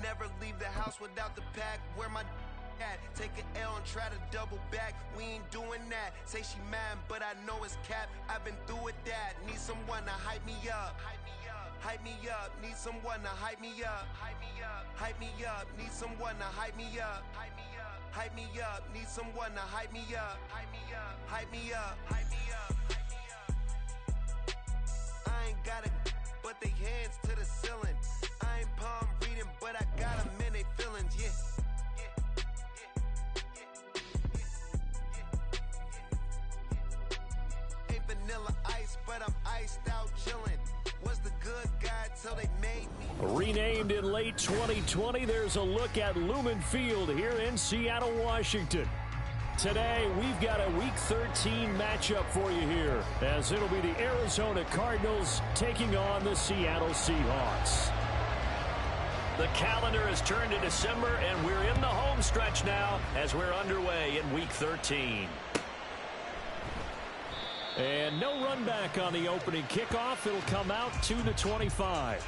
never leave the house without the pack. Where my at? Take an L and try to double back. We ain't doing that. Say she mad, but I know it's cap. I've been through with that. Need someone to hype me up. Hype me up. Need someone to hype me up. Hype me up. Hype me up. Need someone to hype me up. Hype me up. Hype me up. Need someone to hype me up. Hype me up. Hype me up. Hype me up. I ain't got it, but they hands to the ceiling. I ain't palm reading, but I got them in they feelings, yeah. Ain't vanilla ice, but I'm iced out chillin'. Was the good guy till they made me. Renamed in late 2020, there's a look at Lumen Field here in Seattle, Washington. Today, we've got a Week 13 matchup for you here, as it'll be the Arizona Cardinals taking on the Seattle Seahawks. The calendar has turned to December, and we're in the home stretch now as we're underway in Week 13. And no run back on the opening kickoff. It'll come out to the 25.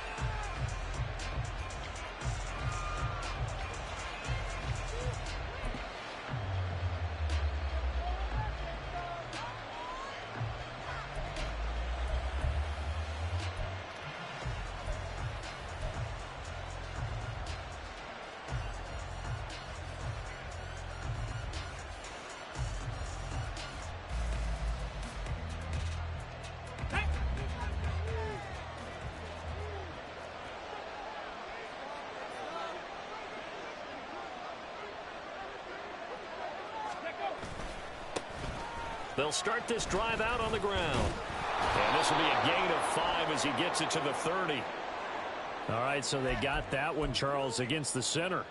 They'll start this drive out on the ground. And this will be a gain of 5 as he gets it to the 30. All right, so they got that one, Charles, against the center.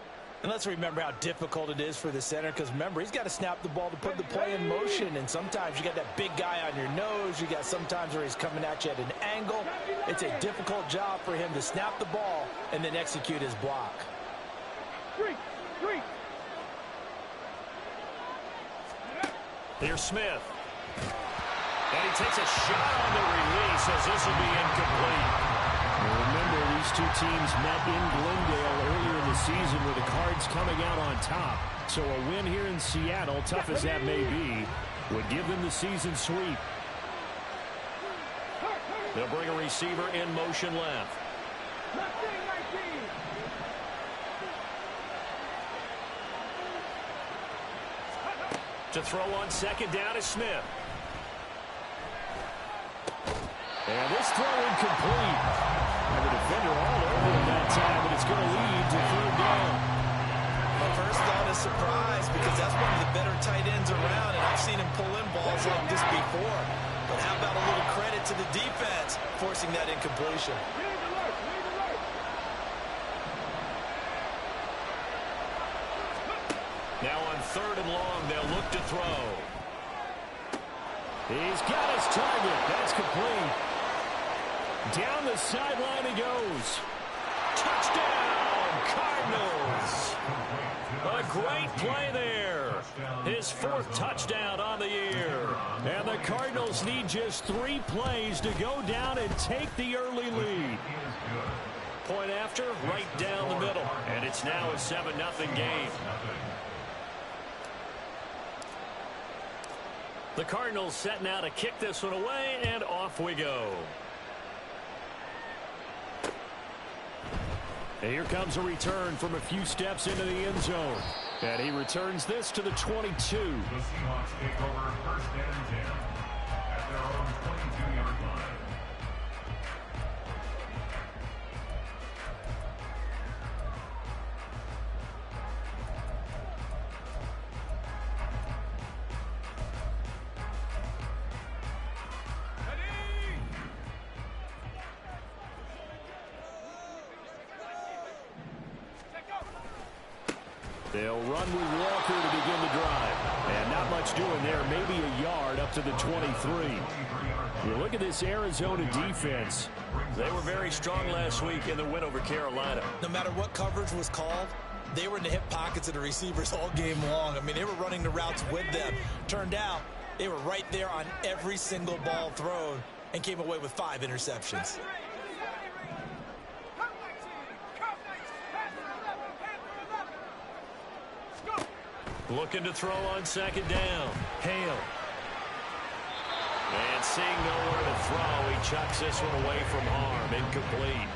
And let's remember how difficult it is for the center, because remember, he's got to snap the ball to put the play in motion. And sometimes you got that big guy on your nose. You got sometimes where he's coming at you at an angle. It's a difficult job for him to snap the ball and then execute his block. Here's Smith. And he takes a shot on the release as this will be incomplete. Well, remember, these two teams met in Glendale earlier in the season with the Cards coming out on top. So a win here in Seattle, tough as that may be, would give them the season sweep. They'll bring a receiver in motion left. To throw on second down is Smith. And this throw incomplete. And the defender all over him that time, but it's going to lead to third down. My first thought is surprise, because that's one of the better tight ends around, and I've seen him pull in balls like this before. But how about a little credit to the defense forcing that incompletion? Now on third and long, they'll look to throw. He's got his target. That's complete. Down the sideline he goes. Touchdown, Cardinals. A great play there. His 4th touchdown on the year. And the Cardinals need just 3 plays to go down and take the early lead. Point after, right down the middle. And it's now a 7-0 game. The Cardinals set now to kick this one away, and off we go. And here comes a return from a few steps into the end zone. And he returns this to the 22. The Seahawks take over 1st and 10 at their own 22-yard line. They'll run with Walker to begin the drive. And not much doing there. Maybe a yard up to the 23. You look at this Arizona defense. They were very strong last week in the win over Carolina. No matter what coverage was called, they were in the hip pockets of the receivers all game long. I mean, they were running the routes with them. Turned out, they were right there on every single ball thrown and came away with 5 interceptions. Looking to throw on second down. Hale. And seeing nowhere to throw, he chucks this one away from harm. Incomplete.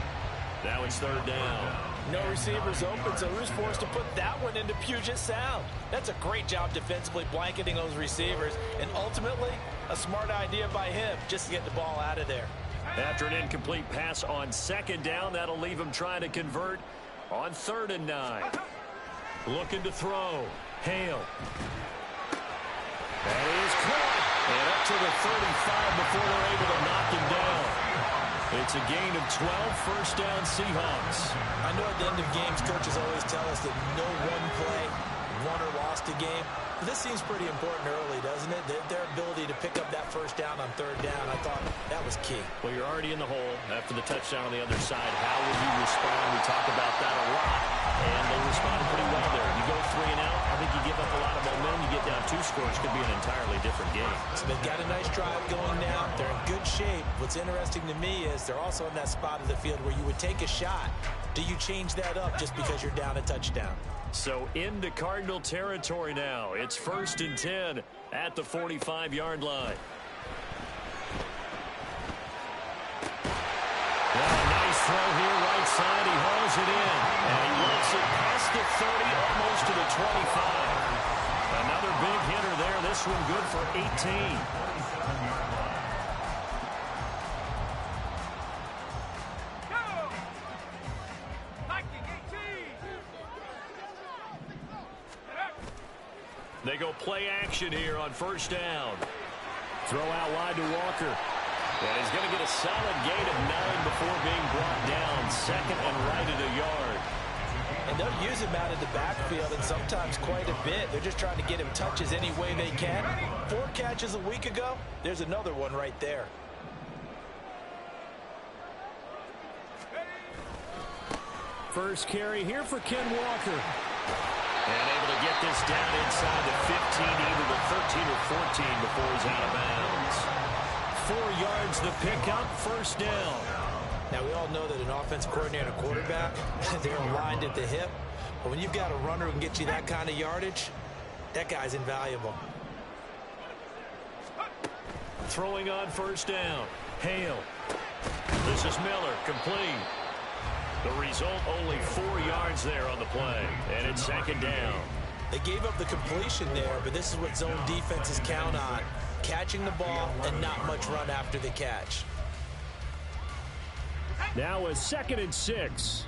Now it's third down. No receivers open, so who's forced to put that one into Puget Sound? That's a great job defensively blanketing those receivers, and ultimately, a smart idea by him just to get the ball out of there. After an incomplete pass on second down, that'll leave him trying to convert on 3rd and 9. Looking to throw. Hale. That is caught. And up to the 35 before they're able to knock him down. It's a gain of 12, first down Seahawks. I know at the end of games, coaches always tell us that no one play won or lost a game. But this seems pretty important early, doesn't it? Their ability to pick up that first down on 3rd down, I thought that was key. Well, you're already in the hole after the touchdown on the other side. How will you respond? We talk about that a lot. And they responded pretty well there. You go 3 and out, I think you give up a lot of momentum. You get down 2 scores, could be an entirely different game. So they've got a nice drive going now. They're in good shape. What's interesting to me is they're also in that spot of the field where you would take a shot. Do you change that up just because you're down a touchdown? So into Cardinal territory now. It's 1st and 10 at the 45-yard line. Nice throw here, right side. He hauls it in. And he works it past the 30, almost to the 25. Another big hitter there. This one good for 18. They go play action here on 1st down. Throw out wide to Walker. And he's going to get a solid gain of 9 before being brought down. 2nd and right at a yard. And they'll use him out of the backfield, and sometimes quite a bit. They're just trying to get him touches any way they can. 4 catches a week ago. There's another one right there. First carry here for Ken Walker. And able to get this down inside the 15, either the 13 or 14 before he's out of bounds. 4 yards the pickup, 1st down. Now, we all know that an offense coordinator and a quarterback, they're aligned at the hip. But when you've got a runner who can get you that kind of yardage, that guy's invaluable. Throwing on 1st down. Hale. This is Miller, complete. The result, only 4 yards there on the play, and it's 2nd down. They gave up the completion there, but this is what zone defenses count on. Catching the ball and not much run after the catch. Now a 2nd and 6.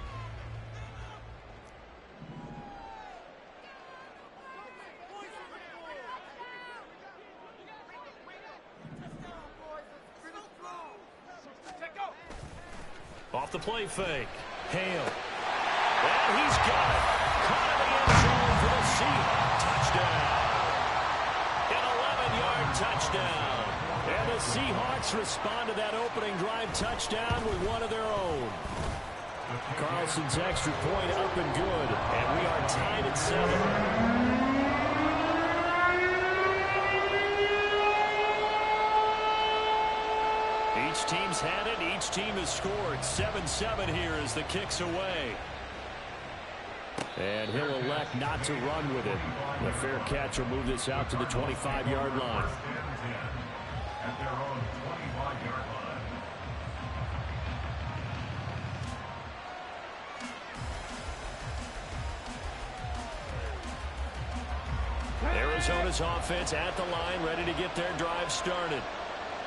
Off the play fake. Hale. And he's got it. Caught in the end zone for the Seahawks. Touchdown. An 11-yard touchdown. And the Seahawks respond to that opening drive touchdown with one of their own. Carlson's extra point up and good. And we are tied at 7. Each team's had it. Each team has scored. 7-7 here as the kick's away. And he'll elect not to run with it. The fair catch will move this out to the 25-yard line. At their own 25-yard line. Arizona's offense at the line, ready to get their drive started.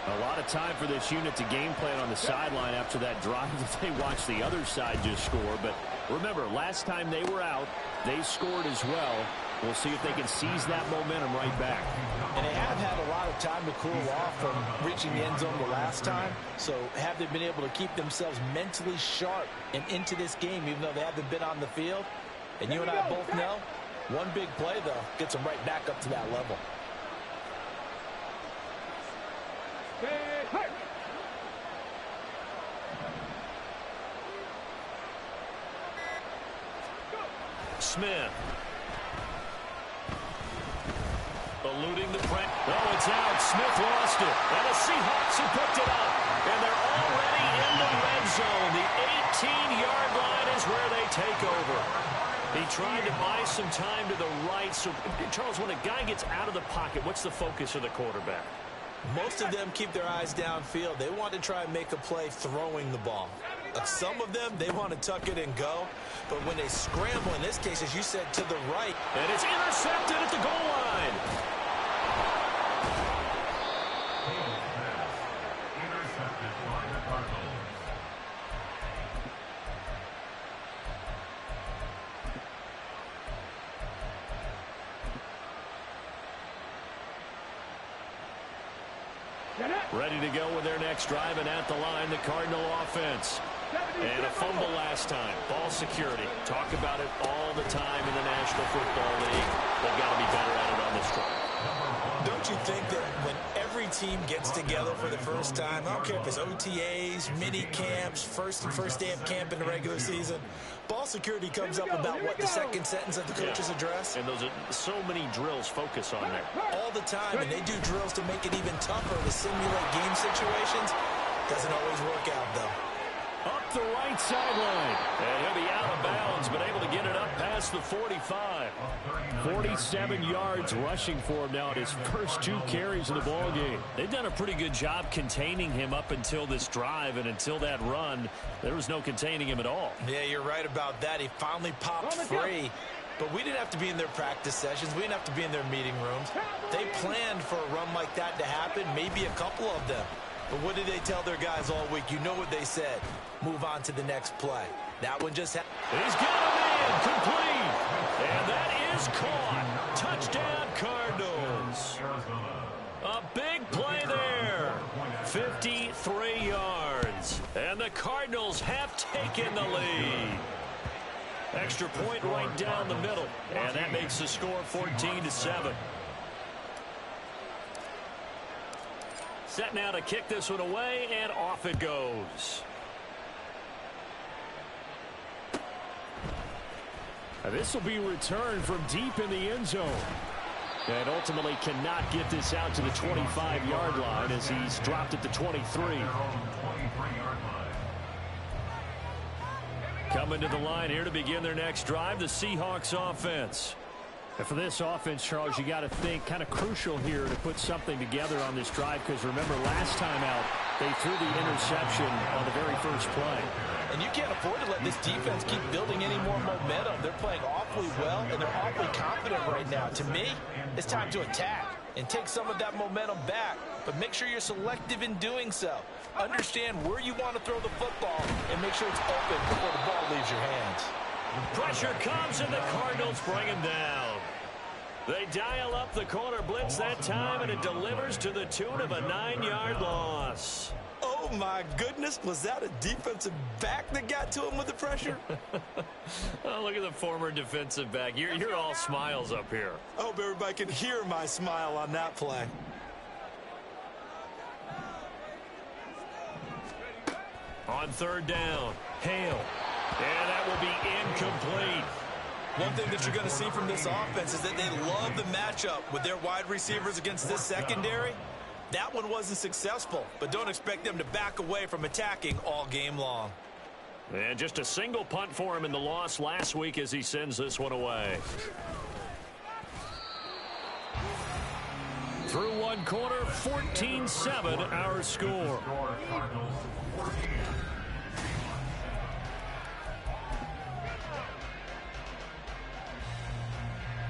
A lot of time for this unit to game plan on the sideline after that drive that they watched the other side just score. But remember, last time they were out, they scored as well. We'll see if they can seize that momentum right back. And they have had a lot of time to cool off from reaching the end zone the last time. So have they been able to keep themselves mentally sharp and into this game, even though they haven't been on the field? And you and I both know, one big play, though, gets them right back up to that level. Smith. Eluding the press. Oh, it's out. Smith lost it. And the Seahawks have picked it up. And they're already in the red zone. The 18-yard line is where they take over. He tried to buy some time to the right. So, Charles, when a guy gets out of the pocket, what's the focus of the quarterback? Most of them keep their eyes downfield. They want to try and make a play throwing the ball. Some of them, they want to tuck it and go. But when they scramble, in this case, as you said, to the right. And it's intercepted at the goal line. Intercepted by the Cardinals. Ready to go with their next drive, and at the line, the Cardinal offense. And a fumble last time. Ball security. Talk about it all the time in the National Football League. They've got to be better at it on this drive. Don't you think that when every team gets together for the first time, I don't care if it's OTAs, mini camps, first day of camp in the regular season, ball security comes up about what the second sentence of the coach's address? And those are so many drills focus on there. All the time, and they do drills to make it even tougher to simulate game situations. Doesn't always work out, though. Up the right sideline. And he'll be out of bounds, but able to get it up past the 45. 47 yards rushing for him now at his first 2 carries of the ball game. They've done a pretty good job containing him up until this drive, and until that run, there was no containing him at all. Yeah, you're right about that. He finally popped free. But we didn't have to be in their practice sessions. We didn't have to be in their meeting rooms. They planned for a run like that to happen, maybe a couple of them. But what did they tell their guys all week? You know what they said. Move on to the next play. That one just happened. He's got a man complete. And that is caught. Touchdown, Cardinals. A big play there. 53 yards. And the Cardinals have taken the lead. Extra point right down the middle. And that makes the score 14-7. Set now to kick this one away, and off it goes. This will be returned from deep in the end zone. And ultimately cannot get this out to the 25-yard line as he's dropped at the 23. Coming to the line here to begin their next drive, the Seahawks offense. And for this offense, Charles, you got to think kind of crucial here to put something together on this drive, because remember, last time out, they threw the interception on the very first play. And you can't afford to let this defense keep building any more momentum. They're playing awfully well, and they're awfully confident right now. To me, it's time to attack and take some of that momentum back, but make sure you're selective in doing so. Understand where you want to throw the football and make sure it's open before the ball leaves your hands. Pressure comes, and the Cardinals bring him down. They dial up the corner blitz that time, and it delivers to the tune of a 9-yard loss. Oh, my goodness. Was that a defensive back that got to him with the pressure? Oh, look at the former defensive back. You're all smiles up here. I hope everybody can hear my smile on that play. On third down, Hale. And that will be incomplete. One thing that you're going to see from this offense is that they love the matchup with their wide receivers against this secondary. That one wasn't successful, but don't expect them to back away from attacking all game long. And just a single punt for him in the loss last week as he sends this one away. Through one quarter, 14-7 our score.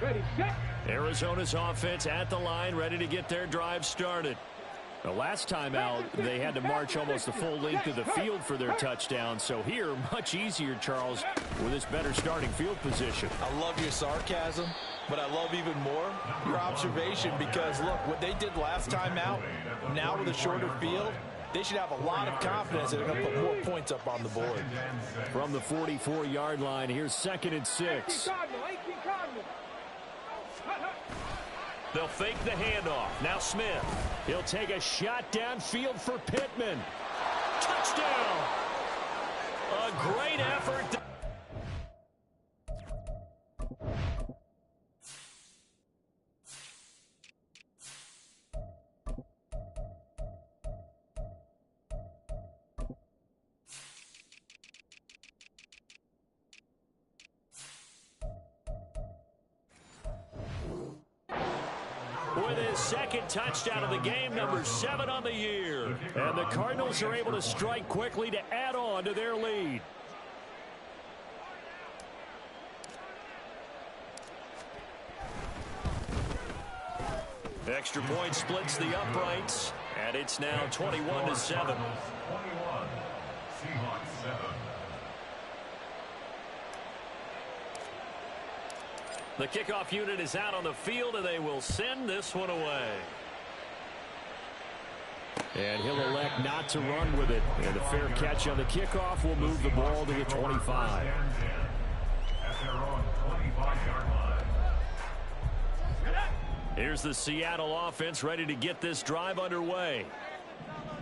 Ready, set. Arizona's offense at the line, ready to get their drive started. The last time out, they had to march almost the full length of the field for their touchdown. So here, much easier, Charles, with this better starting field position. I love your sarcasm, but I love even more your observation, because, look, what they did last time out, now with a shorter field, they should have a lot of confidence that they're going to put more points up on the board. From the 44-yard line, here's 2nd and 6. They'll fake the handoff. Now Smith. He'll take a shot downfield for Pittman. Touchdown! A great effort. with his second touchdown of the game, number 7 on the year. And the Cardinals are able to strike quickly to add on to their lead. Extra point splits the uprights, and it's now 21-7. 21, Seahawks 7. The kickoff unit is out on the field, and they will send this one away. And he'll elect not to run with it. And the fair catch on the kickoff will move the ball to the 25. At their own 25-yard line. Here's the Seattle offense ready to get this drive underway.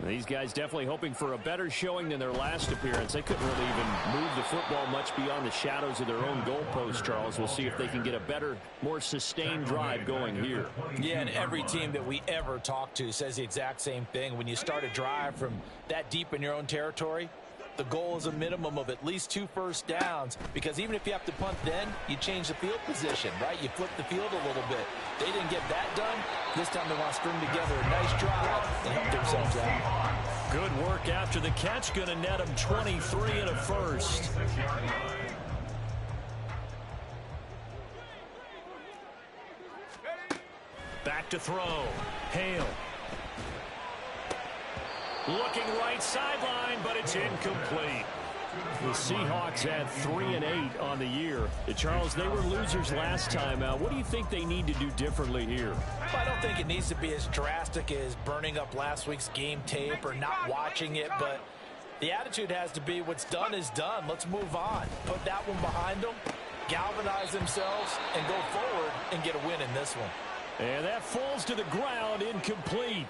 These guys definitely hoping for a better showing than their last appearance. They couldn't really even move the football much beyond the shadows of their own goalpost, Charles. We'll see if they can get a better, more sustained drive going here. Yeah, and every team that we ever talk to says the exact same thing. When you start a drive from that deep in your own territory, the goal is a minimum of at least 2 first downs, because even if you have to punt then, you change the field position, right? You flip the field a little bit. They didn't get that done. This time they want to string together a nice drive and help themselves out. Good work after the catch. Going to net them 23 and a first. Back to throw. Hale. Looking right sideline, but it's incomplete. The Seahawks had 3 and 8 on the year. Charles, they were losers last time out. What do you think they need to do differently here? Well, I don't think it needs to be as drastic as burning up last week's game tape or not watching it, but the attitude has to be what's done is done. Let's move on. Put that one behind them, galvanize themselves, and go forward and get a win in this one. And that falls to the ground, incomplete.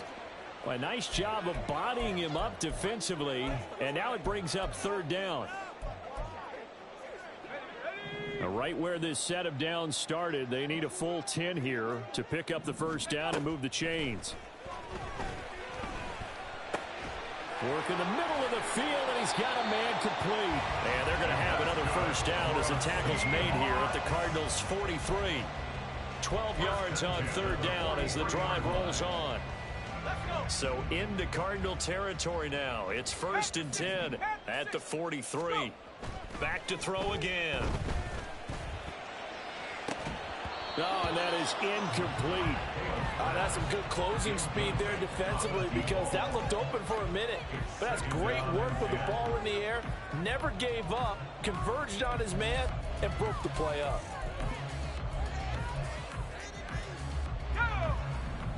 A nice job of bodying him up defensively, and now it brings up 3rd down. Right where this set of downs started, they need a full 10 here to pick up the first down and move the chains. Work in the middle of the field, and he's got a man complete. And they're going to have another first down as the tackle's made here at the Cardinals' 43. 12 yards on 3rd down as the drive rolls on. So into Cardinal territory now. It's 1st and 10 at the 43. Back to throw again. Oh, and that is incomplete. That's some good closing speed there defensively, because that looked open for a minute. But that's great work with the ball in the air. Never gave up, converged on his man, and broke the play up.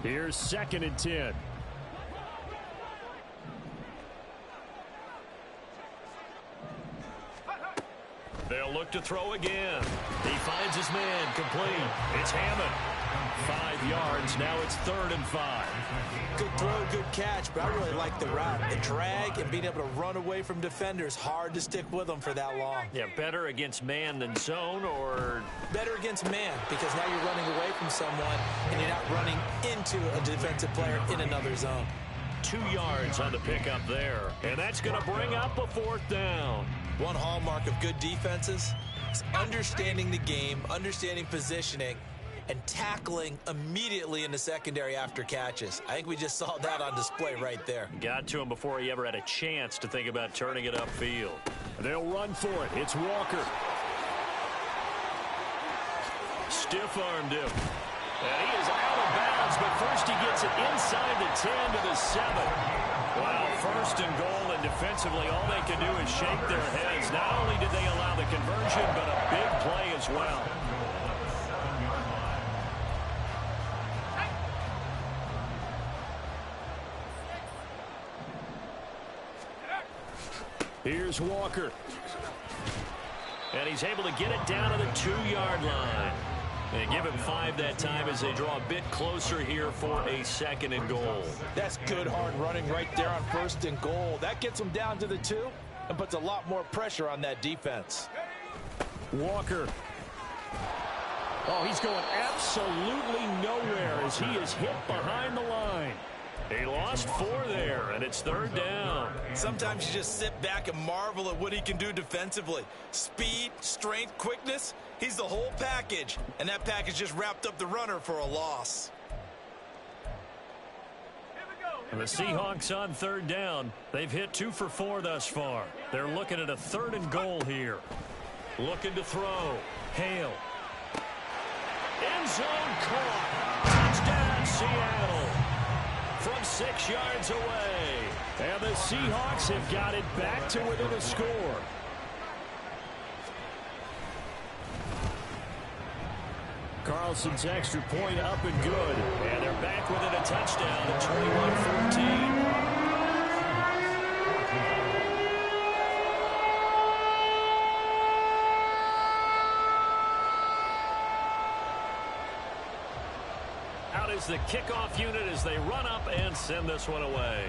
Here's 2nd and 10. They'll look to throw again. He finds his man complete. It's Hammond. 5 yards. Now it's 3rd and 5. Good throw, good catch, but I really like the route. The drag and being able to run away from defenders. Hard to stick with them for that long. Yeah, better against man than zone, or better against man, because now you're running away from someone and you're not running into a defensive player in another zone. 2 yards on the pickup there. And that's going to bring up a 4th down. One hallmark of good defenses is understanding the game, understanding positioning, and tackling immediately in the secondary after catches. I think we just saw that on display right there. Got to him before he ever had a chance to think about turning it upfield. They'll run for it. It's Walker. Stiff-armed him. And he is out of bounds, but first he gets it inside the 10 to the 7. Wow, 1st and goal, and defensively all they can do is shake their heads. Not only did they allow the conversion, but a big play as well. Here's Walker. And he's able to get it down to the 2-yard line. They give him 5 that time as they draw a bit closer here for a 2nd and goal. That's good hard running right there on 1st and goal. That gets them down to the 2 and puts a lot more pressure on that defense. Walker. Oh, he's going absolutely nowhere as he is hit behind the line. He lost 4 there, and it's 3rd down. Sometimes you just sit back and marvel at what he can do defensively. Speed, strength, quickness, he's the whole package. And that package just wrapped up the runner for a loss. And the Seahawks on third down. They've hit 2 for 4 thus far. They're looking at a 3rd and goal here. Looking to throw. Hale. End zone caught. Touchdown, Seattle. From 6 yards away. And the Seahawks have got it back to within a score. Carlson's extra point up and good. And they're back within a touchdown at 21-14. Out is the kickoff unit as they run up and send this one away.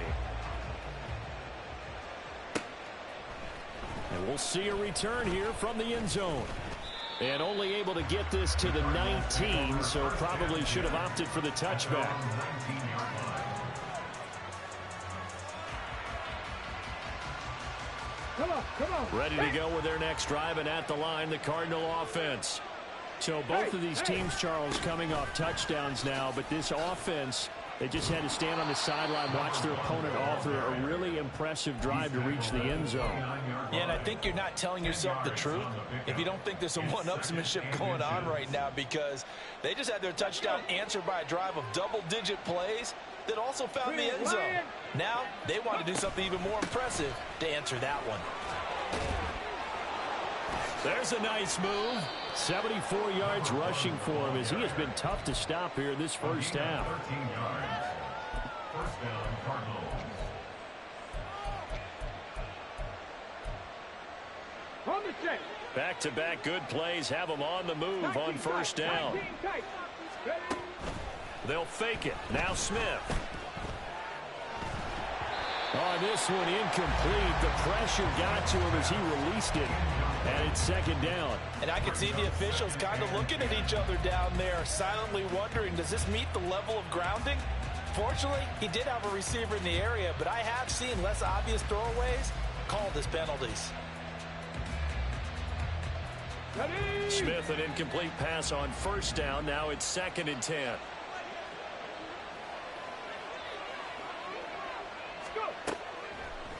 And we'll see a return here from the end zone. And only able to get this to the 19, so probably should have opted for the touchback. Come on. Ready to go with their next drive, and at the line, the Cardinal offense. So both of these teams, Charles, coming off touchdowns now, but this offense, they just had to stand on the sideline, watch their opponent offer a really impressive drive to reach the end zone. Yeah, and I think you're not telling yourself the truth if you don't think there's some one-upsmanship going on right now, because they just had their touchdown answered by a drive of double-digit plays that also found the end zone. Now they want to do something even more impressive to answer that one. There's a nice move. 74 yards rushing for him as he has been tough to stop here in this first half. 13 yards. First down, Cardinals. On the check. Back-to-back good plays have them on the move on first down. They'll fake it. Now Smith. On this one, incomplete. The pressure got to him as he released it. And it's second down. And I can see the officials kind of looking at each other down there, silently wondering, does this meet the level of grounding? Fortunately, he did have a receiver in the area, but I have seen less obvious throwaways called as penalties. Smith, an incomplete pass on first down. Now it's 2nd and 10.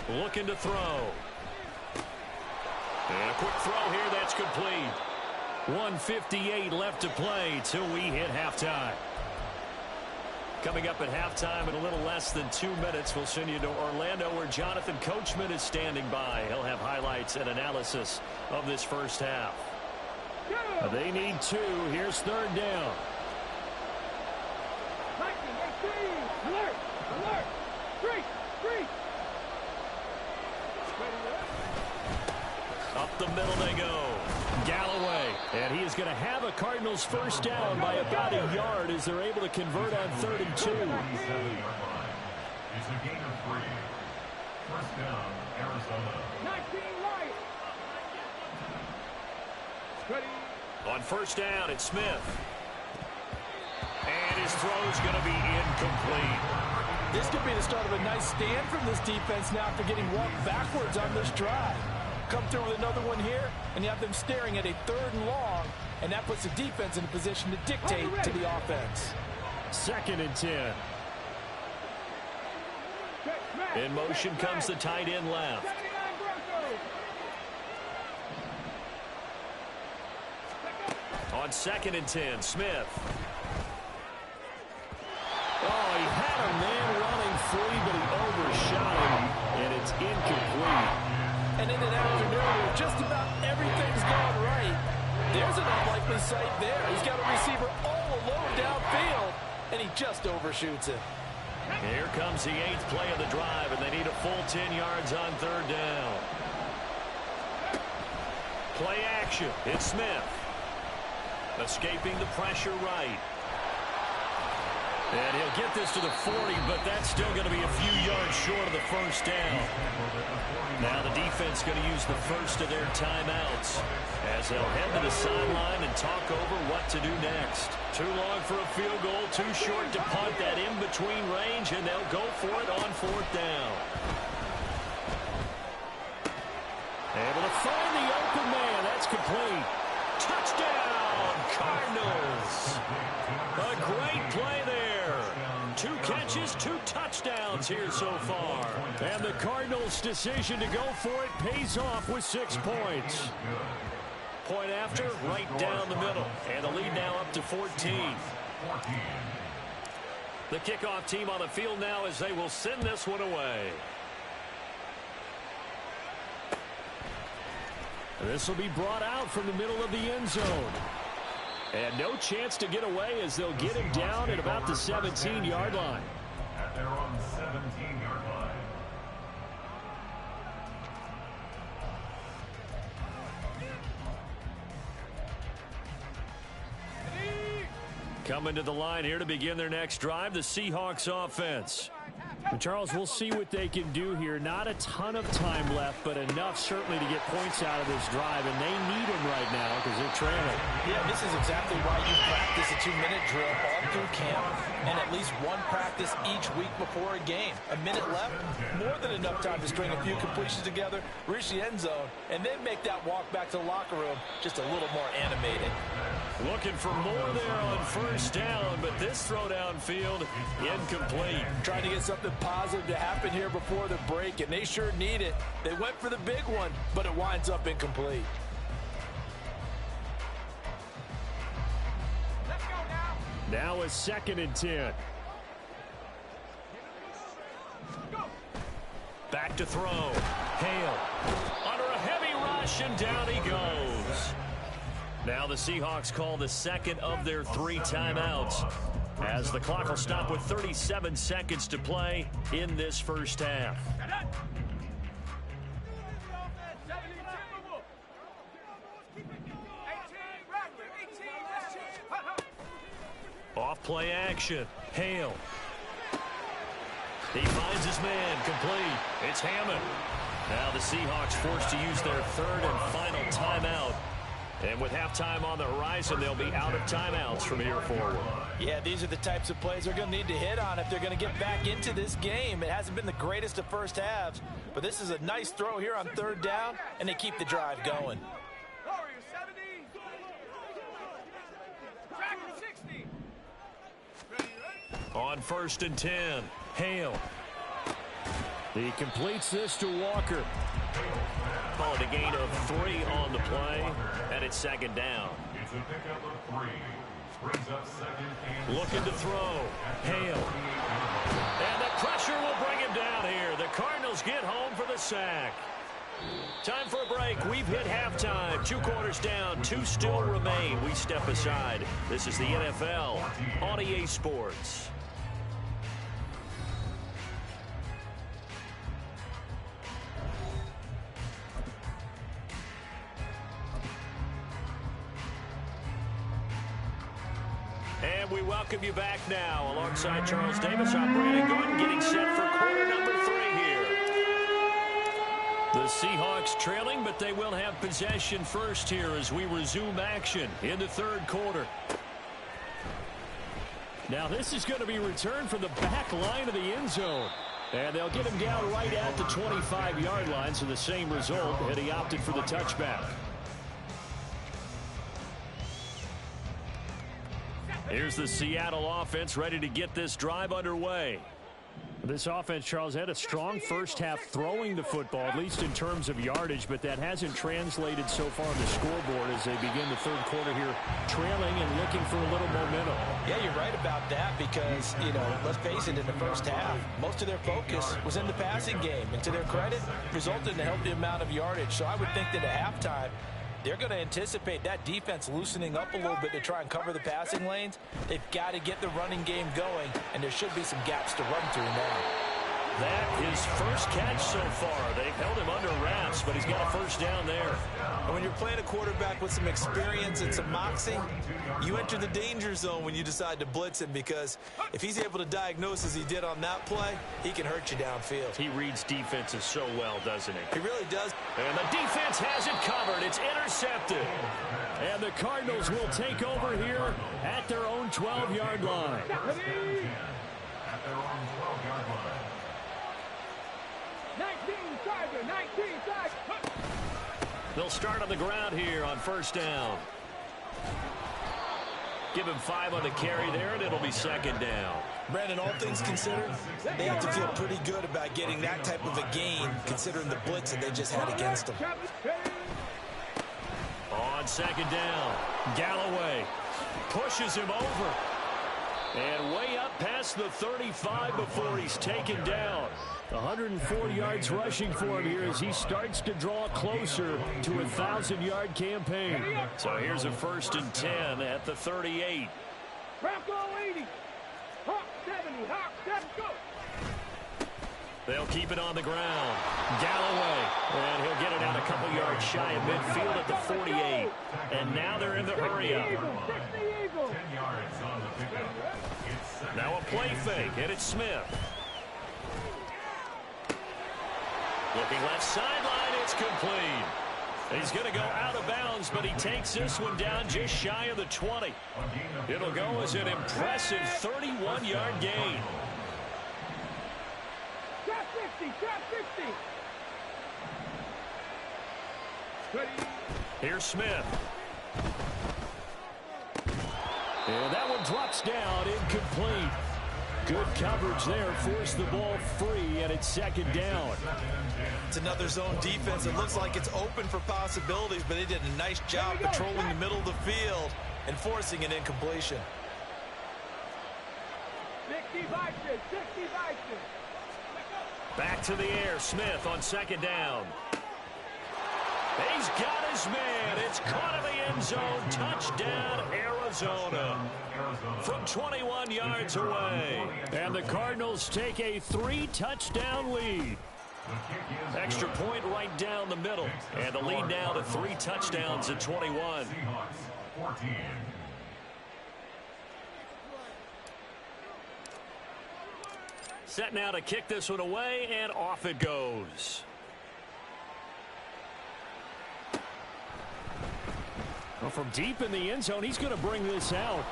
Looking to throw. And a quick throw here that's complete. 1:58 left to play till we hit halftime. Coming up at halftime in a little less than 2 minutes, we'll send you to Orlando where Jonathan Coachman is standing by. He'll have highlights and analysis of this first half. They need 2. Here's 3rd down. Alert! Alert! Street! Up the middle they go. Galloway. And he is going to have a Cardinals first down by about a yard as they're able to convert on 3rd and 2. It's a gain of 3. First down, Arizona. 19 right. On first down, it's Smith. And his throw's going to be incomplete. This could be the start of a nice stand from this defense now after getting walked backwards on this drive. Come through with another one here, and you have them staring at a 3rd and long, and that puts the defense in a position to dictate to the offense. 2nd and 10. In motion comes the tight end left. On 2nd and 10, Smith. Oh, he had a man running free, but he overshot him, and it's incomplete. And in an afternoon where just about everything's gone right, there's an unlikely sight there. He's got a receiver all alone downfield, and he just overshoots it. Here comes the 8th play of the drive, and they need a full 10 yards on 3rd down. Play action. It's Smith. Escaping the pressure right. And he'll get this to the 40, but that's still going to be a few yards short of the first down. Now the defense going to use the first of their timeouts as they'll head to the sideline and talk over what to do next. Too long for a field goal, too short to punt that in-between range, and they'll go for it on 4th down. Able to find the open man. That's complete. Touchdown, Cardinals. A great play there. 2 catches, 2 touchdowns here so far. And the Cardinals' decision to go for it pays off with 6 points. Point after, right down the middle. And the lead now up to 14. The kickoff team on the field now as they will send this one away. This will be brought out from the middle of the end zone. And no chance to get away as they'll get him down at about the 17-yard line. At their own 17-yard line. Coming to the line here to begin their next drive, the Seahawks offense. And Charles, we'll see what they can do here. Not a ton of time left, but enough certainly to get points out of this drive, and they need them right now because they're trailing. Yeah, this is exactly why you practice a 2-minute drill all through camp and at least one practice each week before a game. A minute left, more than enough time to string a few completions together, reach the end zone, and then make that walk back to the locker room just a little more animated. Looking for more there on first down, but this throw downfield incomplete. Trying to get something positive to happen here before the break, and they sure need it. They went for the big one, but it winds up incomplete. Let's go now. Now a 2nd and 10. Go. Back to throw. Hale under a heavy rush, and down he goes. Now the Seahawks call the second of their 3 timeouts as the clock will stop with 37 seconds to play in this first half. Off play action. Hale. He finds his man. Complete. It's Hammond. Now the Seahawks forced to use their 3rd and final timeout. And with halftime on the horizon, they'll be out of timeouts from here forward. Yeah, these are the types of plays they're going to need to hit on if they're going to get back into this game. It hasn't been the greatest of first halves, but this is a nice throw here on 3rd down, and they keep the drive going. Warrior 70. Tracker 60. Ready? On 1st and 10, Hale. He completes this to Walker. Called a gain of 3 on the play, and it's 2nd down. It's a pickup of 3. Brings up 2nd and Looking to throw. Hale. And the pressure will bring him down here. The Cardinals get home for the sack. Time for a break. We've hit halftime. 2 quarters down. 2 still remain. We step aside. This is the NFL on EA Sports. And we welcome you back now. Alongside Charles Davis, I'm Brandon Gordon, getting set for quarter number 3 here. The Seahawks trailing, but they will have possession first here as we resume action in the 3rd quarter. Now this is going to be returned from the back line of the end zone. And they'll get him down right at the 25-yard line, so the same result, and he opted for the touchback. Here's the Seattle offense ready to get this drive underway. This offense, Charles, had a strong first half throwing the football, at least in terms of yardage, but that hasn't translated so far on the scoreboard as they begin the 3rd quarter here, trailing and looking for a little momentum. Yeah, you're right about that because, you know, let's face it, in the first half, most of their focus was in the passing game. And to their credit, resulted in a healthy amount of yardage. So I would think that at halftime, they're going to anticipate that defense loosening up a little bit to try and cover the passing lanes. They've got to get the running game going, and there should be some gaps to run through now. That is first catch so far. They've held him under wraps, but he's got a first down there. And when you're playing a quarterback with some experience and some moxie, you enter the danger zone when you decide to blitz him, because if he's able to diagnose as he did on that play, he can hurt you downfield. He reads defenses so well, doesn't he? He really does. And the defense has it covered. It's intercepted. And the Cardinals will take over here at their own 12-yard line. at their own 12-yard line. 19 Tiger, 19 Tiger. They'll start on the ground here on first down. Give him 5 on the carry there, and it'll be 2nd down. Brandon, all things considered, they have to feel pretty good about getting that type of a gain, considering the blitz that they just had against them. On second down, Galloway pushes him over. And way up past the 35 before he's taken down. 104 yards rushing for him here as he starts to draw closer to a 1,000-yard campaign. So here's a 1st and 10 at the 38. Bronco 80. Hawk 70. Hawk 7. Go. They'll keep it on the ground. Galloway, and he'll get it out a couple yards shy of midfield at the 48. And now they're in the hurry-up. Now a play fake, and it's Smith. Looking left sideline, it's complete. He's going to go out of bounds, but he takes this one down just shy of the 20. It'll go as an impressive 31-yard gain. Trap 50. Trap 50. Ready. Here's Smith. And that one drops down, incomplete. Good coverage there, forced the ball free, and it's 2nd down. It's another zone defense. It looks like it's open for possibilities, but they did a nice job patrolling the middle of the field and forcing an incompletion. 60 Vikings. 60 Vikings. Back to the air, Smith on 2nd down. He's got his man. It's caught in the end zone. Touchdown, Arizona. From 21 yards away. And the Cardinals take a 3-touchdown lead. Extra point right down the middle. And the lead now to 3 touchdowns at 21. Set now to kick this one away, and off it goes. Well, from deep in the end zone, he's going to bring this out.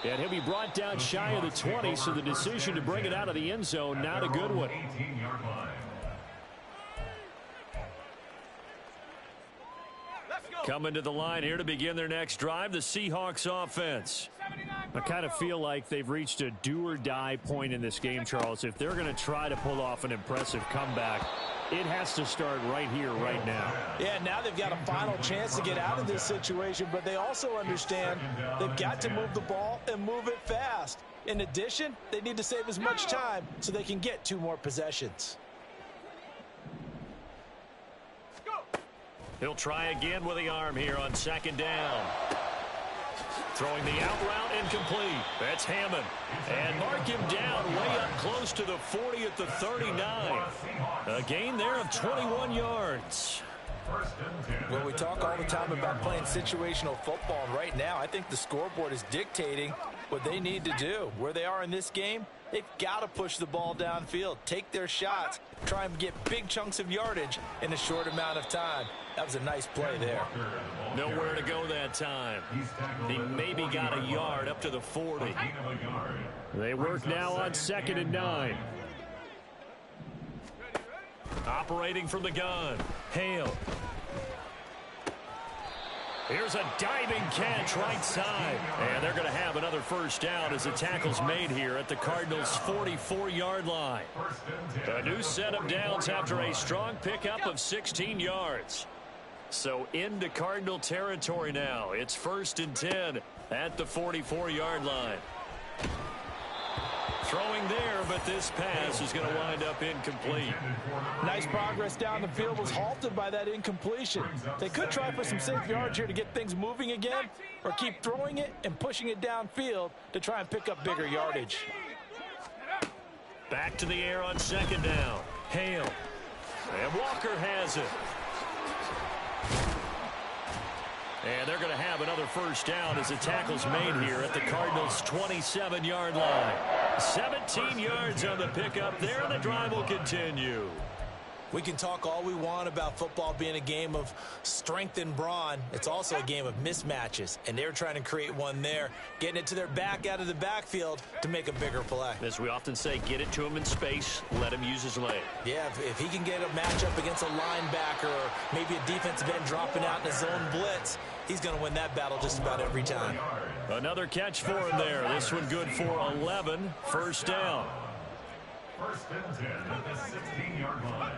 And he'll be brought down shy of the 20, so the decision to bring it out of the end zone, not a good one. Coming to the line here to begin their next drive, the Seahawks offense. I kind of feel like they've reached a do-or-die point in this game, Charles. If they're going to try to pull off an impressive comeback, it has to start right here, right now. Yeah, now they've got a final chance to get out of this situation, but they also understand they've got to move the ball and move it fast. In addition, they need to save as much time so they can get 2 more possessions. He'll try again with the arm here on 2nd down. Throwing the out route, incomplete. That's Hammond. And mark him down way up close to the 40 at the 39. A gain there of 21 yards. Well, we talk all the time about playing situational football, and right now I think the scoreboard is dictating what they need to do. Where they are in this game, they've got to push the ball downfield, take their shots, try and get big chunks of yardage in a short amount of time. That was a nice play there. Nowhere to go that time. He maybe got a yard up to the 40. They work now on 2nd and 9. Operating from the gun. Hale. Here's a diving catch right side. And they're going to have another 1st down as the tackle's made here at the Cardinals' 44-yard line. A new set of downs after a strong pickup of 16 yards. So into Cardinal territory now. It's 1st and 10 at the 44-yard line. Throwing there, but this pass is going to wind up incomplete. Nice progress down the field was halted by that incompletion. They could try for some safe yards here to get things moving again, or keep throwing it and pushing it downfield to try and pick up bigger yardage. Back to the air on 2nd down. Hale. And Walker has it. And they're going to have another 1st down as the tackle's made here at the Cardinals' 27-yard line. 17 yards on the pickup there, and the drive will continue. We can talk all we want about football being a game of strength and brawn. It's also a game of mismatches, and they're trying to create one there, getting it to their back out of the backfield to make a bigger play. As we often say, get it to him in space, let him use his leg. Yeah, if he can get a matchup against a linebacker or maybe a defensive end dropping out in a zone blitz, he's going to win that battle just about every time. Another catch for him there. This one good for 11. First down. First and 10 at the 16-yard line.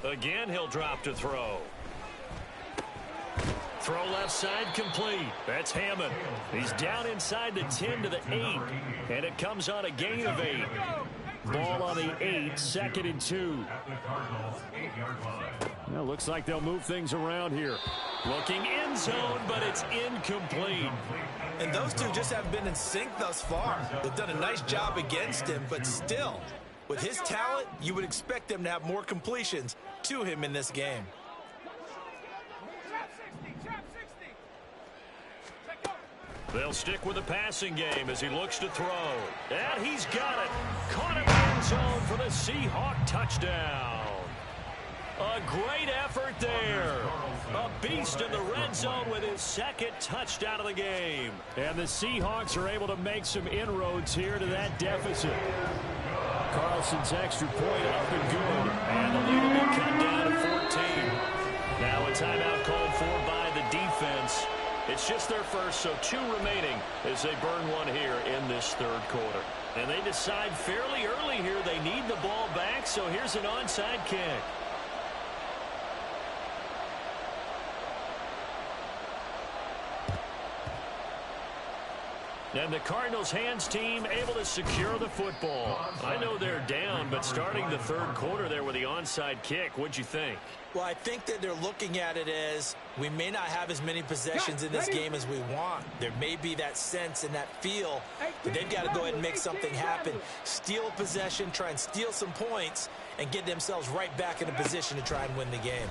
Again, he'll drop to throw. Throw left side complete. That's Hammond. He's down inside the 10 to the 8. And it comes on a gain of 8. Ball on the 8, 2nd and 2. At the Cardinals' 8-yard line. Well, looks like they'll move things around here. Looking end zone, but it's incomplete. And those two just haven't been in sync thus far. They've done a nice job against him, but still, with his talent, you would expect them to have more completions to him in this game. They'll stick with the passing game as he looks to throw. And he's got it. Caught him in the end zone for the Seahawk touchdown. A great effort there. A beast in the red zone with his 2nd touchdown of the game. And the Seahawks are able to make some inroads here to that deficit. Carlson's extra point up and good. And the lead will be cut down to 14. Now a timeout called for by the defense. It's just their first, so 2 remaining as they burn one here in this 3rd quarter. And they decide fairly early here they need the ball back, so here's an onside kick. And the Cardinals hands team able to secure the football. I know they're down, but starting the 3rd quarter there with the onside kick, what'd you think? Well, I think that they're looking at it as we may not have as many possessions in this game as we want. There may be that sense and that feel, but they've got to go ahead and make something happen. Steal a possession, try and steal some points, and get themselves right back in a position to try and win the game.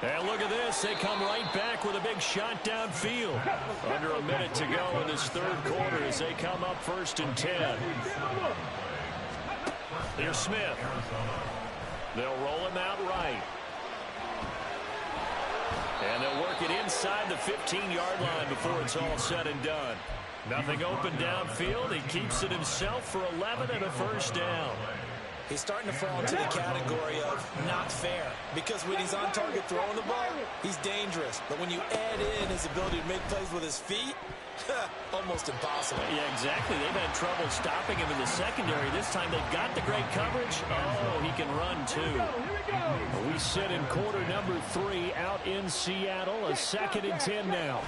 And look at this. They come right back with a big shot downfield. Under a minute to go in this 3rd quarter as they come up 1st and 10. Here's Smith. They'll roll him out right. And they'll work it inside the 15-yard line before it's all said and done. Nothing open downfield. He keeps it himself for 11 and a first down. He's starting to fall into the category of not fair, because when he's on target throwing the ball, he's dangerous. But when you add in his ability to make plays with his feet, almost impossible. Yeah, exactly. They've had trouble stopping him in the secondary. This time they've got the great coverage. Oh, he can run too. We sit in quarter number 3 out in Seattle. A 2nd and 10 now.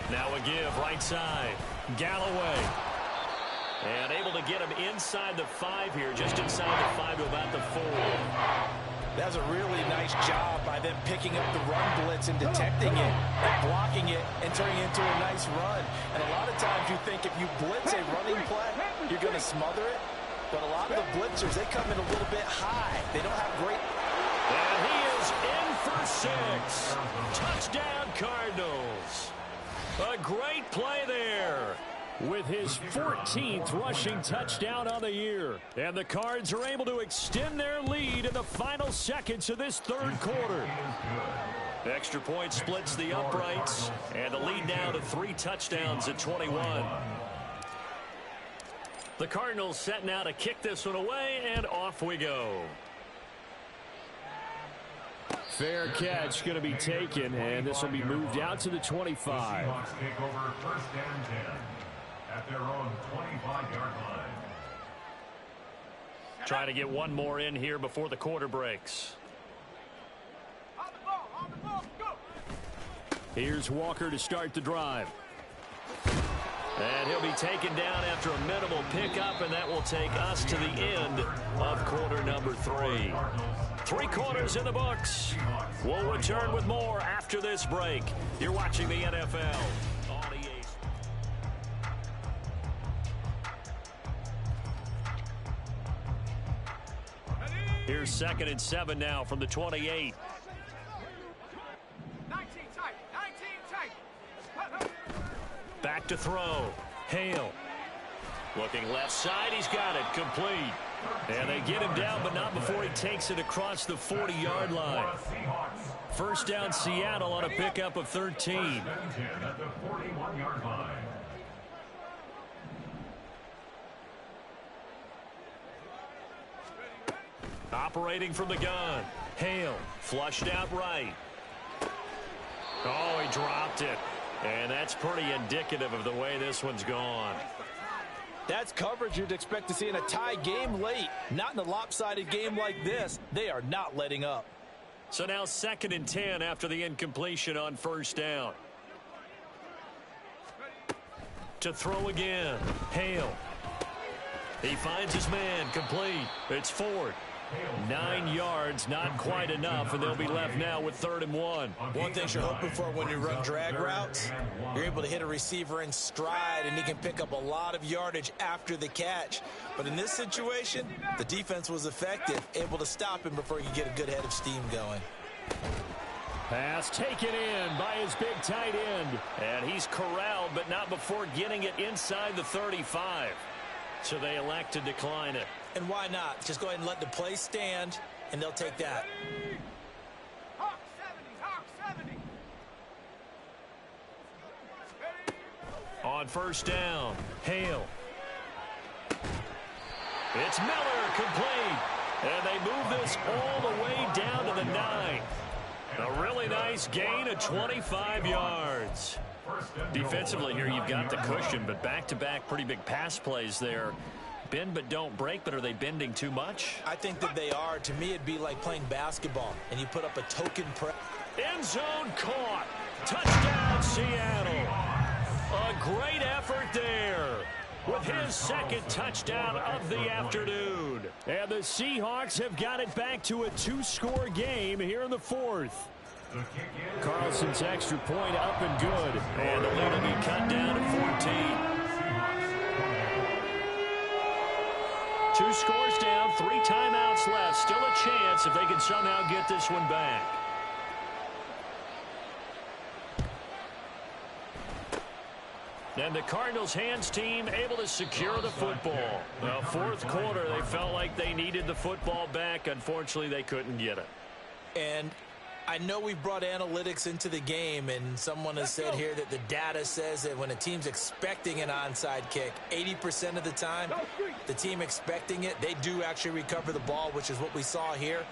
Now a give right side. Galloway. And able to get him inside the 5 here, just inside the 5 to about the 4. That was a really nice job by them picking up the run blitz and detecting it, and blocking it, and turning it into a nice run. And a lot of times you think if you blitz a running play, you're going to smother it. But a lot of the blitzers, they come in a little bit high. They don't have great... And he is in for 6. Touchdown, Cardinals. A great play there. With his 14th rushing touchdown on the year. And the Cards are able to extend their lead in the final seconds of this 3rd quarter. Extra point splits the uprights. And the lead now to 3 touchdowns at 21. The Cardinals set now to kick this one away, and off we go. Fair catch going to be taken, and this will be moved out to the 25. Seahawks take over 1st and 10. At their own 25-yard line. Trying to get one more in here before the quarter breaks. On the ball, go. Here's Walker to start the drive. And he'll be taken down after a minimal pickup, and that will take us to the end of quarter number 3. 3 quarters in the books. We'll return with more after this break. You're watching the NFL. Here's 2nd and 7 now from the 28. 19 tight. Back to throw. Hale. Looking left side. He's got it. Complete. And they get him down, but not before he takes it across the 40-yard line. First down, Seattle on a pickup of 13. At the 41-yard line. Operating from the gun. Hale flushed out right. he dropped it. And that's pretty indicative of the way this one's gone. That's coverage you'd expect to see in a tie game late. Not in a lopsided game like this. They are not letting up. So now 2nd and 10 after the incompletion on 1st down. To throw again. Hale. He finds his man. Complete. It's Ford. 9 yards, not quite enough, and they'll be left now with 3rd and 1. One thing you're hoping for when you run drag routes, you're able to hit a receiver in stride, and he can pick up a lot of yardage after the catch. But in this situation, the defense was effective, able to stop him before he could get a good head of steam going. Pass taken in by his big tight end. And he's corralled, but not before getting it inside the 35. So they elect to decline it. And why not? Just go ahead and let the play stand, and they'll take that. Hawk 70, Hawk 70. On 1st down, Hale. It's Miller, complete. And they move this all the way down to the 9. A really nice gain of 25 yards. Defensively here, you've got the cushion, but back-to-back pretty big pass plays there. Bend but don't break, but are they bending too much? I think that they are. To me, it'd be like playing basketball, and you put up a token press. End zone caught. Touchdown, Seattle. A great effort there with his 2nd touchdown of the afternoon. And the Seahawks have got it back to a 2-score game here in the 4th. Carlson's extra point up and good. And the lead will be cut down to 14. 2 scores down, 3 timeouts left. Still a chance if they can somehow get this one back. And the Cardinals' hands team able to secure the football. Well, 4th quarter, they felt like they needed the football back. Unfortunately, they couldn't get it. And I know we've brought analytics into the game, and someone has said here that the data says that when a team's expecting an onside kick, 80% of the time, the team expecting it, they do actually recover the ball, which is what we saw here.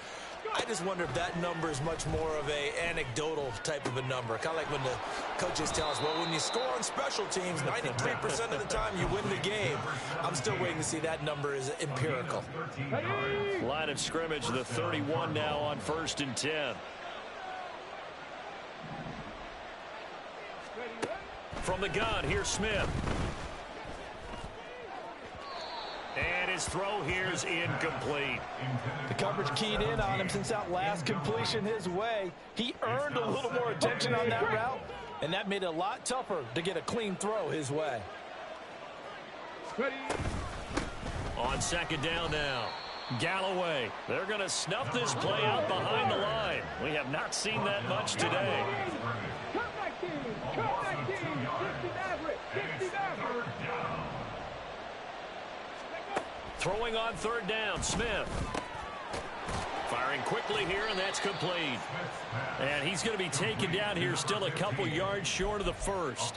I just wonder if that number is much more of a anecdotal type of a number. Kind of like when the coaches tell us, well, when you score on special teams, 93% of the time you win the game. I'm still waiting to see that number is empirical. Line of scrimmage, the 31 now on 1st and 10. From the gun, here's Smith. And his throw here is incomplete. The coverage keyed in on him since that last completion his way. He earned a little more attention on that route, and that made it a lot tougher to get a clean throw his way. On 2nd down now, Galloway. They're going to snuff this play out behind the line. We have not seen that much today. Throwing on 3rd down, Smith. Firing quickly here, and that's complete. And he's going to be taken down here still a couple yards short of the 1st.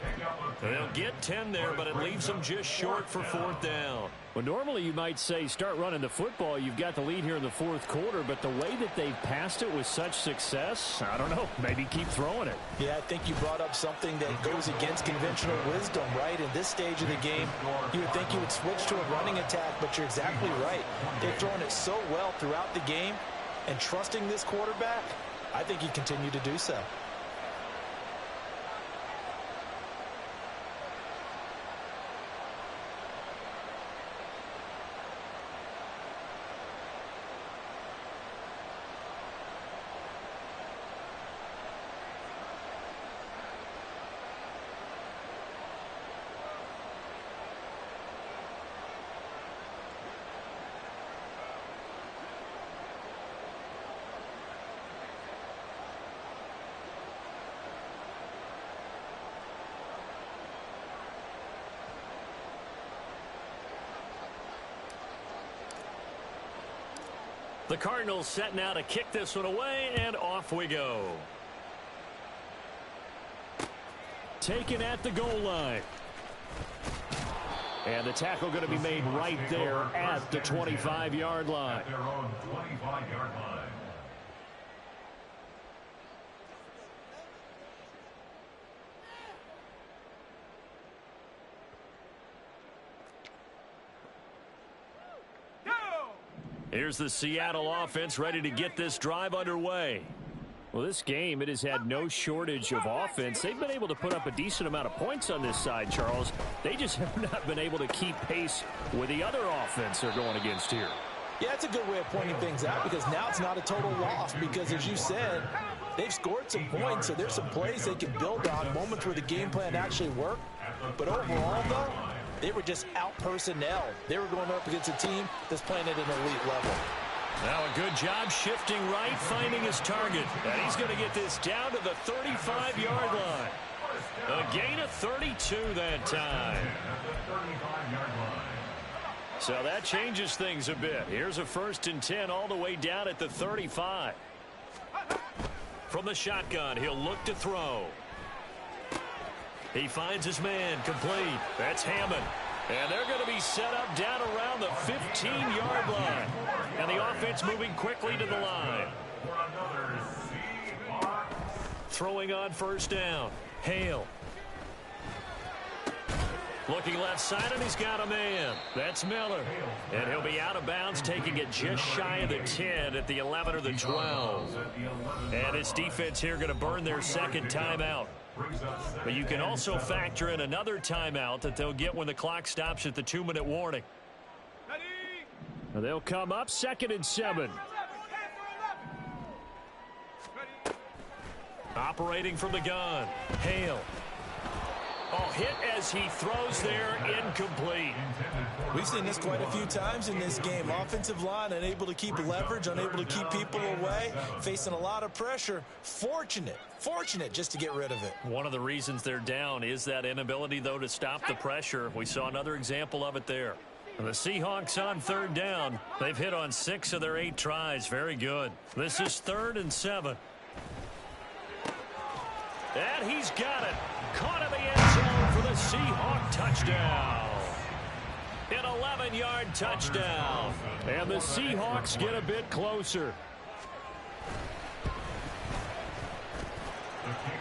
They'll get 10 there, but it leaves them just short for 4th down. Well, normally you might say start running the football. You've got the lead here in the 4th quarter, but the way that they've passed it with such success, I don't know, maybe keep throwing it. Yeah, I think you brought up something that goes against conventional wisdom, right? In this stage of the game, you would think you would switch to a running attack, but you're exactly right. They've thrown it so well throughout the game, and trusting this quarterback, I think he continued to do so. The Cardinals setting out to kick this one away, and off we go. Taken at the goal line. And the tackle going to be made right there at the 25-yard line. At their own 25-yard line. Here's the Seattle offense ready to get this drive underway. Well, this game, it has had no shortage of offense. They've been able to put up a decent amount of points on this side, Charles. They just have not been able to keep pace with the other offense they're going against here. Yeah, that's a good way of pointing things out because now it's not a total loss because, as you said, they've scored some points, so there's some plays they can build on, moments where the game plan actually worked. But overall, though, they were just out-personnel. They were going up against a team that's playing at an elite level. Now a good job shifting right, finding his target. And he's going to get this down to the 35-yard line. A gain of 32 that time. So that changes things a bit. Here's a 1st and 10 all the way down at the 35. From the shotgun, he'll look to throw. He finds his man, complete. That's Hammond. And they're going to be set up down around the 15-yard line. And the offense moving quickly to the line. Throwing on 1st down. Hale. Looking left side, and he's got a man. That's Miller. And he'll be out of bounds, taking it just shy of the 10 at the 11 or the 12. And his defense here going to burn their 2nd timeout. But you can also factor in another timeout that they'll get when the clock stops at the 2-minute warning. They'll come up 2nd and 7. Operating from the gun. Hale. Oh, hit as he throws there, incomplete. We've seen this quite a few times in this game. Offensive line unable to keep leverage, unable to keep people away, facing a lot of pressure. Fortunate just to get rid of it. One of the reasons they're down is that inability, though, to stop the pressure. We saw another example of it there. And the Seahawks on 3rd down. They've hit on 6 of their 8 tries. Very good. This is 3rd and 7. And he's got it. Caught in the end zone for the Seahawk touchdown. An 11-yard touchdown. And the Seahawks get a bit closer.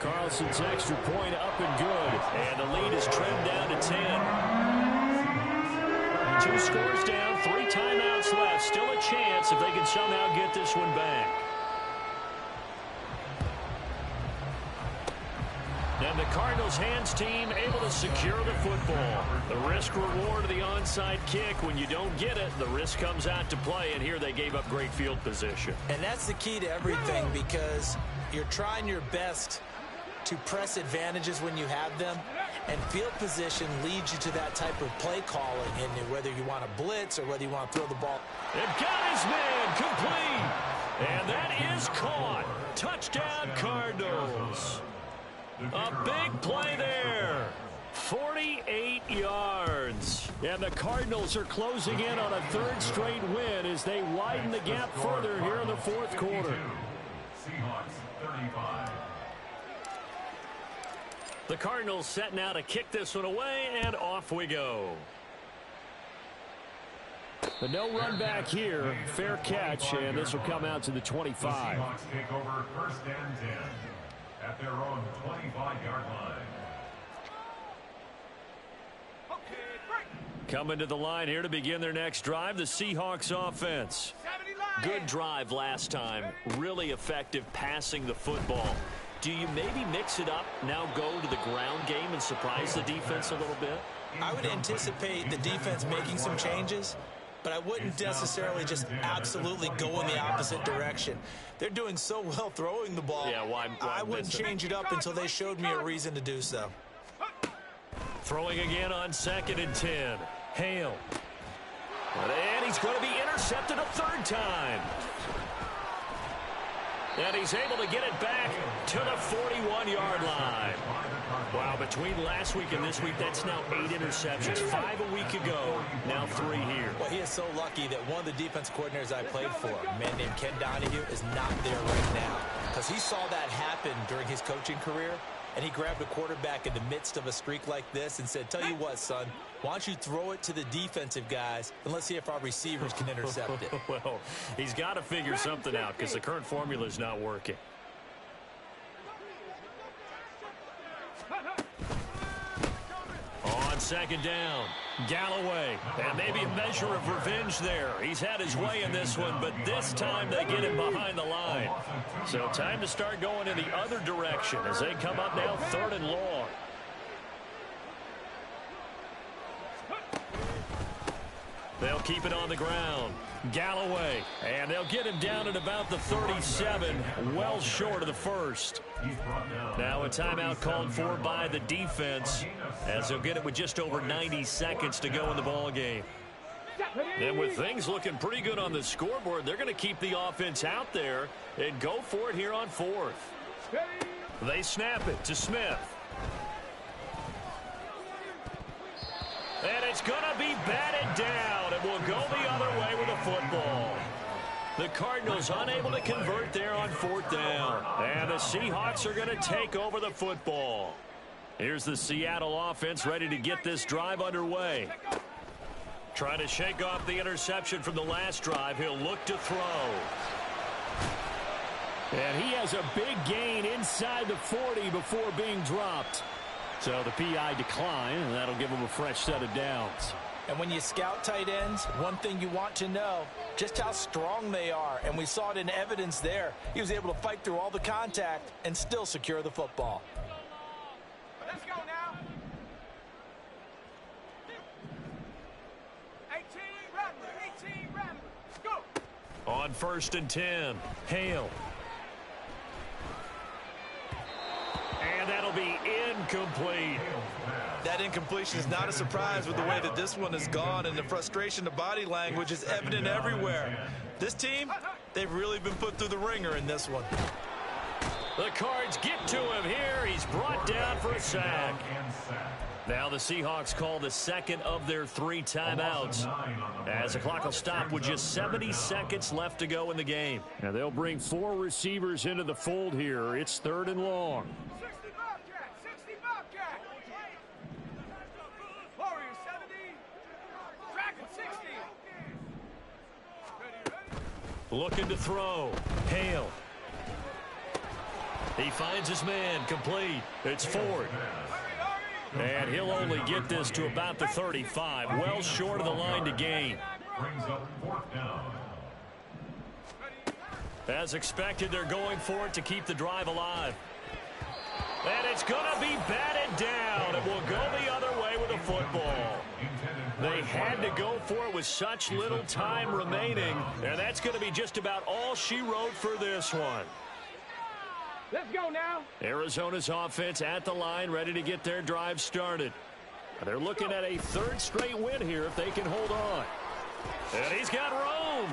Carlson's extra point up and good. And the lead is trimmed down to 10. 2 scores down, 3 timeouts left. Still a chance if they can somehow get this one back. And the Cardinals' hands team able to secure the football. The risk-reward of the onside kick. When you don't get it, the risk comes out to play, and here they gave up great field position. And that's the key to everything because you're trying your best to press advantages when you have them, and field position leads you to that type of play calling, and whether you want to blitz or whether you want to throw the ball. And got his man complete. And that is caught. Touchdown, Cardinals. A big play there. 48 yards. And the Cardinals are closing in on a 3rd straight win as they widen the gap further here in the 4th quarter. Seahawks 35. The Cardinals set now to kick this one away, and off we go. But no run back here. Fair catch, and this will come out to the 25. The Seahawks take over 1st and 10 at their own 25-yard line. Coming to the line here to begin their next drive, the Seahawks offense. Good drive last time. Really effective passing the football. Do you maybe mix it up, now go to the ground game and surprise the defense a little bit? I would anticipate the defense making some changes, but I wouldn't necessarily just absolutely go in the opposite direction. They're doing so well throwing the ball. Yeah, why I wouldn't change it up until they showed me a reason to do so. Throwing again on 2nd and 10. Hale. And he's going to be intercepted a 3rd time. And he's able to get it back to the 41-yard line. Wow, between last week and this week, that's now 8 interceptions. 5 a week ago, now 3 here. Well, he is so lucky that one of the defense coordinators I played for, a man named Ken Donahue, is not there right now. Because he saw that happen during his coaching career, and he grabbed a quarterback in the midst of a streak like this and said, tell you what, son, why don't you throw it to the defensive guys, and let's see if our receivers can intercept it. Well, he's got to figure something out because the current formula is not working. On second down. Galloway, and maybe a measure of revenge there. He's had his way in this one, but this time they get him behind the line. So time to start going in the other direction as they come up now 3rd and long. They'll keep it on the ground. Galloway, and they'll get him down at about the 37, well short of the first. Now a timeout called for by the defense as they'll get it with just over 90 seconds to go in the ball game. And with things looking pretty good on the scoreboard, they're going to keep the offense out there and go for it here on 4th. They snap it to Smith. And it's going to be batted down. It will go the other way with the football. The Cardinals unable to convert there on 4th down. And the Seahawks are going to take over the football. Here's the Seattle offense ready to get this drive underway. Trying to shake off the interception from the last drive. He'll look to throw. And he has a big gain inside the 40 before being dropped. So the PI decline, and that'll give him a fresh set of downs. And when you scout tight ends, one thing you want to know, just how strong they are. And we saw it in evidence there. He was able to fight through all the contact and still secure the football. Let's go now. 18 Rambler. Go. On 1st and 10, Hale. And that'll be incomplete. That incompletion is not a surprise with the way that this one has gone, and the frustration, the body language is evident everywhere. This team, they've really been put through the ringer in this one. The Cards get to him here. He's brought down for a sack. Now the Seahawks call the second of their 3 timeouts as the clock will stop with just 70 seconds left to go in the game. Now they'll bring 4 receivers into the fold here. It's 3rd and long. 60 Bobcat. Warriors 70. Dragon 60. Ready. Looking to throw. Hale. He finds his man. Complete. It's Ford. And he'll only get this to about the 35. Well short of the line to gain. Brings up 4th down. As expected, they're going for it to keep the drive alive. And it's going to be batted down. It will go the other way with the football. They had to go for it with such little time remaining. And that's going to be just about all she wrote for this one. Let's go now. Arizona's offense at the line, ready to get their drive started. They're looking at a 3rd straight win here if they can hold on. And he's got room.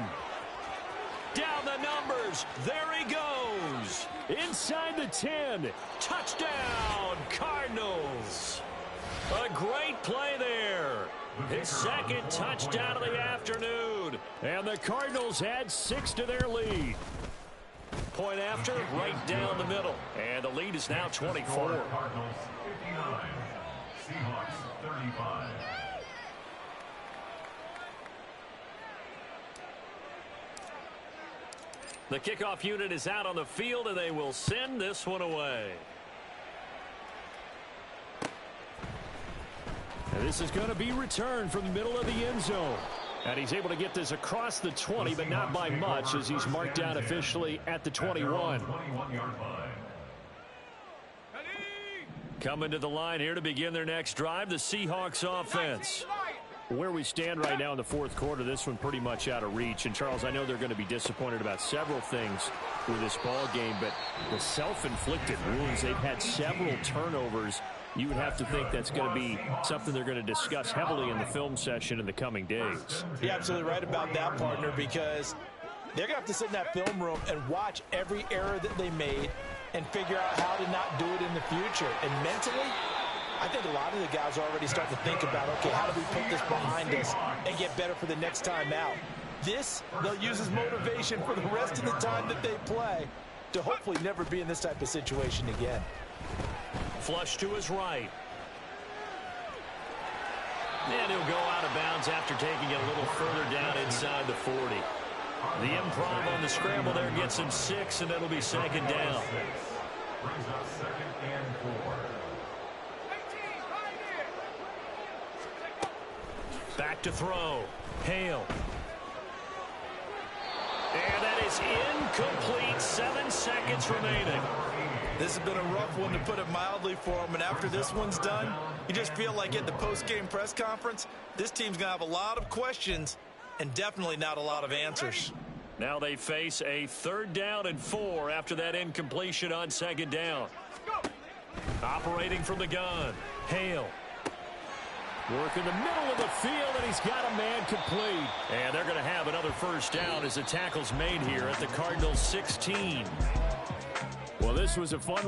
Down the numbers. There he goes. Inside the 10. Touchdown, Cardinals. A great play there. His 2nd touchdown of the afternoon. And the Cardinals add 6 to their lead. Point after, right down the middle. And the lead is now 24. Cardinals 59. Seahawks 35. The kickoff unit is out on the field, and they will send this one away. And this is going to be returned from the middle of the end zone. And he's able to get this across the 20, but not by much, as he's marked down officially at the 21. 21-yard line. Coming to the line here to begin their next drive, the Seahawks offense. Where we stand right now in the 4th quarter, this one pretty much out of reach. And, Charles, I know they're going to be disappointed about several things with this ball game, but the self-inflicted wounds, they've had several turnovers. You would have to think that's going to be something they're going to discuss heavily in the film session in the coming days. You're absolutely right about that, partner, because they're going to have to sit in that film room and watch every error that they made and figure out how to not do it in the future. And mentally, I think a lot of the guys are already starting to think about, okay, how do we put this behind us and get better for the next time out? This, they'll use as motivation for the rest of the time that they play to hopefully never be in this type of situation again. Flush to his right. And he'll go out of bounds after taking it a little further down inside the 40. The improv on the scramble there gets him 6, and it'll be 2nd down. Brings up 2nd and 4. Back to throw. Hale. And that is incomplete. 7 seconds remaining. This has been a rough one, to put it mildly, for him. And after this one's done, you just feel like at the post-game press conference, this team's going to have a lot of questions and definitely not a lot of answers. Now they face a 3rd down and 4 after that incompletion on 2nd down. Operating from the gun. Hale. Work in the middle of the field, and he's got a man complete. And they're going to have another 1st down as the tackle's made here at the Cardinals' 16. Well, this was a fun one.